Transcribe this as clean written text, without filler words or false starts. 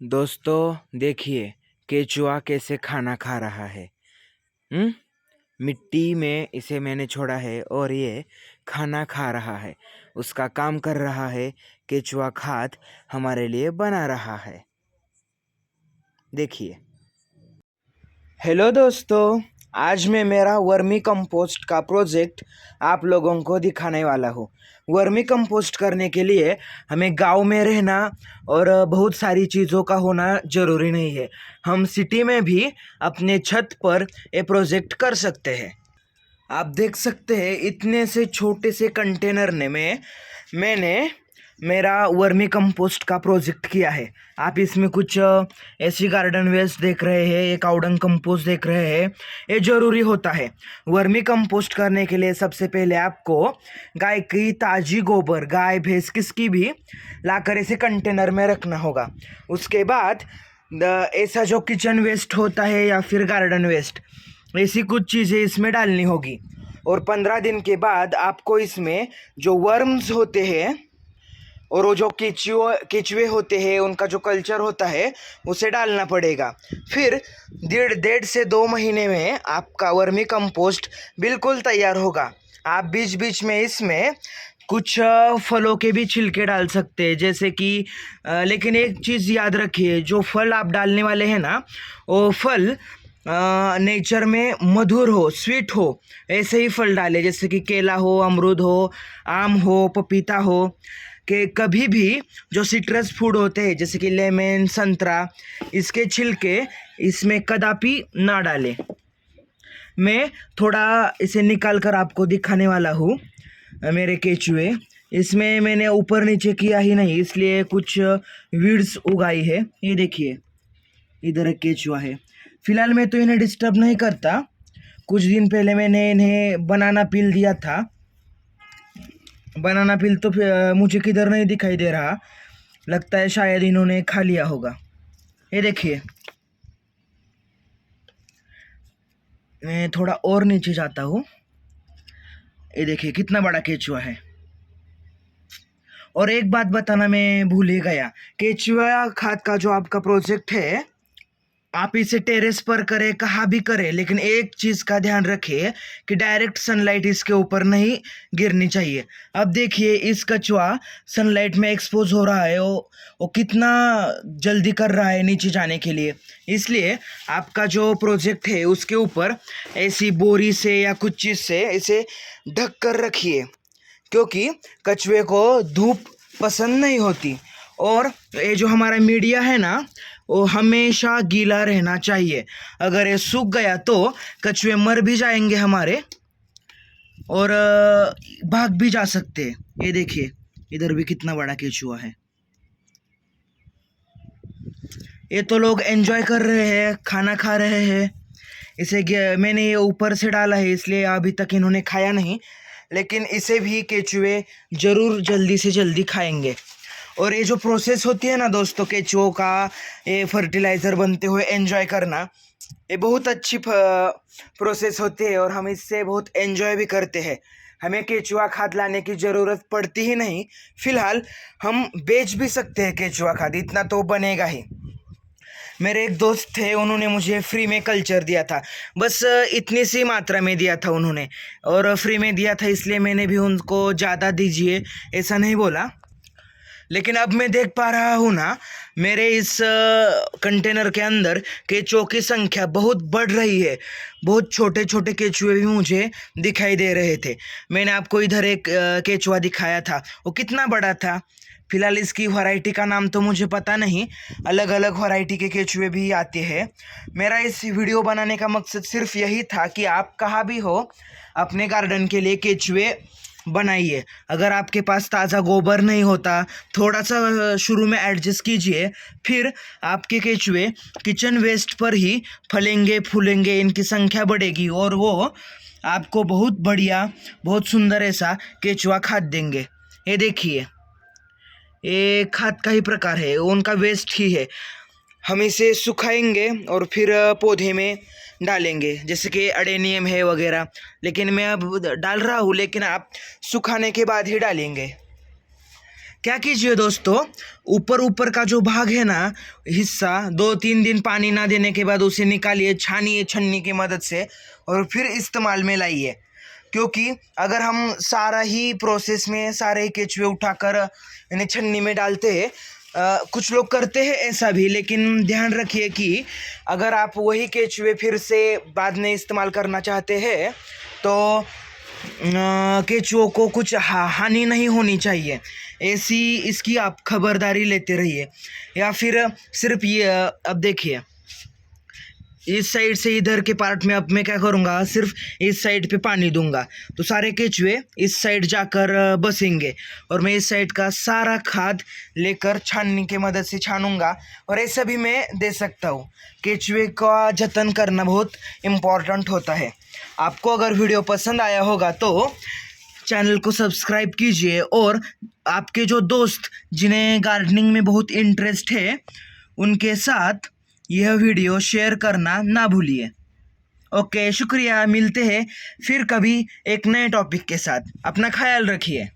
दोस्तों देखिए केचुआ कैसे खाना खा रहा है। हम्म मिट्टी में इसे मैंने छोड़ा है और ये खाना खा रहा है। उसका काम कर रहा है। केचुआ खाद हमारे लिए बना रहा है। देखिए। हेलो दोस्तों, आज मैं मेरा वर्मी कंपोस्ट का प्रोजेक्ट आप लोगों को दिखाने वाला हूँ। वर्मी कंपोस्ट करने के लिए हमें गांव में रहना और बहुत सारी चीज़ों का होना ज़रूरी नहीं है। हम सिटी में भी अपने छत पर ये प्रोजेक्ट कर सकते हैं। आप देख सकते हैं इतने से छोटे से कंटेनर में मैंने मेरा वर्मी कंपोस्ट का प्रोजेक्ट किया है। आप इसमें कुछ ऐसी गार्डन वेस्ट देख रहे हैं, एक काउडंग कंपोस्ट देख रहे हैं। ये ज़रूरी होता है। वर्मी कंपोस्ट करने के लिए सबसे पहले आपको गाय की ताज़ी गोबर, गाय भैंस किसकी भी लाकर ऐसे कंटेनर में रखना होगा। उसके बाद ऐसा जो किचन वेस्ट होता है या फिर गार्डन वेस्ट, ऐसी कुछ चीज़ें इसमें डालनी होगी। और 15 दिन के बाद आपको इसमें जो वर्म्स होते हैं और वो जो केचुए होते हैं, उनका जो कल्चर होता है उसे डालना पड़ेगा। फिर डेढ़ से 2 महीने में आपका वर्मी कंपोस्ट बिल्कुल तैयार होगा। आप बीच बीच में इसमें कुछ फलों के भी छिलके डाल सकते हैं, जैसे कि लेकिन एक चीज़ याद रखिए, जो फल आप डालने वाले हैं ना, वो फल नेचर में मधुर हो, स्वीट हो, ऐसे ही फल डाले, जैसे कि केला हो, अमरूद हो, आम हो, पपीता हो। कि कभी भी जो सिट्रस फूड होते हैं जैसे कि लेमन, संतरा, इसके छिलके इसमें कदापि ना डालें। मैं थोड़ा इसे निकाल कर आपको दिखाने वाला हूँ। मेरे केचुए, इसमें मैंने ऊपर नीचे किया ही नहीं, इसलिए कुछ वीड्स उगाई है। ये देखिए, इधर एक केचुआ है। फिलहाल मैं तो इन्हें डिस्टर्ब नहीं करता। कुछ दिन पहले मैंने इन्हें बनाना पील दिया था। बनाना पील तो मुझे किधर नहीं दिखाई दे रहा, लगता है शायद इन्होंने खा लिया होगा। ये देखिए, मैं थोड़ा और नीचे जाता हूँ। ये देखिए कितना बड़ा केचुआ है। और एक बात बताना मैं भूल ही गया, केचुआ खाद का जो आपका प्रोजेक्ट है, आप इसे टेरेस पर करें, कहाँ भी करें, लेकिन एक चीज़ का ध्यान रखिए कि डायरेक्ट सनलाइट इसके ऊपर नहीं गिरनी चाहिए। अब देखिए, इस कछुआ सनलाइट में एक्सपोज हो रहा है, वो कितना जल्दी कर रहा है नीचे जाने के लिए। इसलिए आपका जो प्रोजेक्ट है उसके ऊपर ऐसी बोरी से या कुछ चीज़ से इसे ढक कर रखिए, क्योंकि कछुए को धूप पसंद नहीं होती। और ये जो हमारा मीडिया है ना, वो हमेशा गीला रहना चाहिए। अगर ये सूख गया तो कछुए मर भी जाएंगे हमारे, और भाग भी जा सकते हैं। ये देखिए, इधर भी कितना बड़ा केचुआ है। ये तो लोग एंजॉय कर रहे हैं, खाना खा रहे हैं। मैंने ये ऊपर से डाला है, इसलिए अभी तक इन्होंने खाया नहीं, लेकिन इसे भी केचुए ज़रूर जल्दी से जल्दी खाएंगे। और ये जो प्रोसेस होती है ना दोस्तों, केचुओं का ये फर्टिलाइज़र बनते हुए एंजॉय करना, ये बहुत अच्छी प्रोसेस होती है और हम इससे बहुत एंजॉय भी करते हैं। हमें केचुआ खाद लाने की ज़रूरत पड़ती ही नहीं। फ़िलहाल हम बेच भी सकते हैं केचुआ खाद, इतना तो बनेगा ही। मेरे एक दोस्त थे, उन्होंने मुझे फ्री में कल्चर दिया था, बस इतनी सी मात्रा में दिया था उन्होंने, और फ्री में दिया था इसलिए मैंने भी उनको ज़्यादा दीजिए ऐसा नहीं बोला। लेकिन अब मैं देख पा रहा हूँ ना, मेरे इस कंटेनर के अंदर केचुओं की संख्या बहुत बढ़ रही है। बहुत छोटे छोटे केचुए भी मुझे दिखाई दे रहे थे। मैंने आपको इधर एक केचुआ दिखाया था, वो कितना बड़ा था। फिलहाल इसकी वैरायटी का नाम तो मुझे पता नहीं, अलग अलग वैरायटी के केचुए भी आते हैं। मेरा इस वीडियो बनाने का मकसद सिर्फ यही था कि आप कहाँ भी हो, अपने गार्डन के लिए केचुए बनाइए। अगर आपके पास ताज़ा गोबर नहीं होता, थोड़ा सा शुरू में एडजस्ट कीजिए, फिर आपके केचुए किचन वेस्ट पर ही फलेंगे फूलेंगे, इनकी संख्या बढ़ेगी और वो आपको बहुत बढ़िया, बहुत सुंदर ऐसा केचुआ खाद देंगे। ये देखिए, ये खाद का ही प्रकार है, उनका वेस्ट ही है। हम इसे सुखाएंगे और फिर पौधे में डालेंगे, जैसे कि अडेनियम है वगैरह, लेकिन मैं अब डाल रहा हूँ, लेकिन आप सुखाने के बाद ही डालेंगे। क्या कीजिए दोस्तों, ऊपर का जो भाग है ना हिस्सा, 2-3 दिन पानी ना देने के बाद उसे निकालिए, छानिए छन्नी की मदद से और फिर इस्तेमाल में लाइए। क्योंकि अगर हम सारा ही प्रोसेस में सारे केचुए उठाकर इन्हें छन्नी में डालते हैं, कुछ लोग करते हैं ऐसा भी, लेकिन ध्यान रखिए कि अगर आप वही केचुए फिर से बाद में इस्तेमाल करना चाहते हैं तो केचुओं को कुछ हानि नहीं होनी चाहिए, ऐसी इसकी आप खबरदारी लेते रहिए। या फिर सिर्फ ये अब देखिए, इस साइड से इधर के पार्ट में अब मैं क्या करूँगा, सिर्फ इस साइड पे पानी दूंगा तो सारे केचुए इस साइड जाकर बसेंगे, और मैं इस साइड का सारा खाद लेकर छाननी की मदद से छानूंगा। और ऐसा भी मैं दे सकता हूँ। केचुए का जतन करना बहुत इम्पोर्टेंट होता है। आपको अगर वीडियो पसंद आया होगा तो चैनल को सब्सक्राइब कीजिए, और आपके जो दोस्त जिन्हें गार्डनिंग में बहुत इंटरेस्ट है उनके साथ यह वीडियो शेयर करना ना भूलिए। ओके, शुक्रिया। मिलते हैं फिर कभी एक नए टॉपिक के साथ। अपना ख्याल रखिए।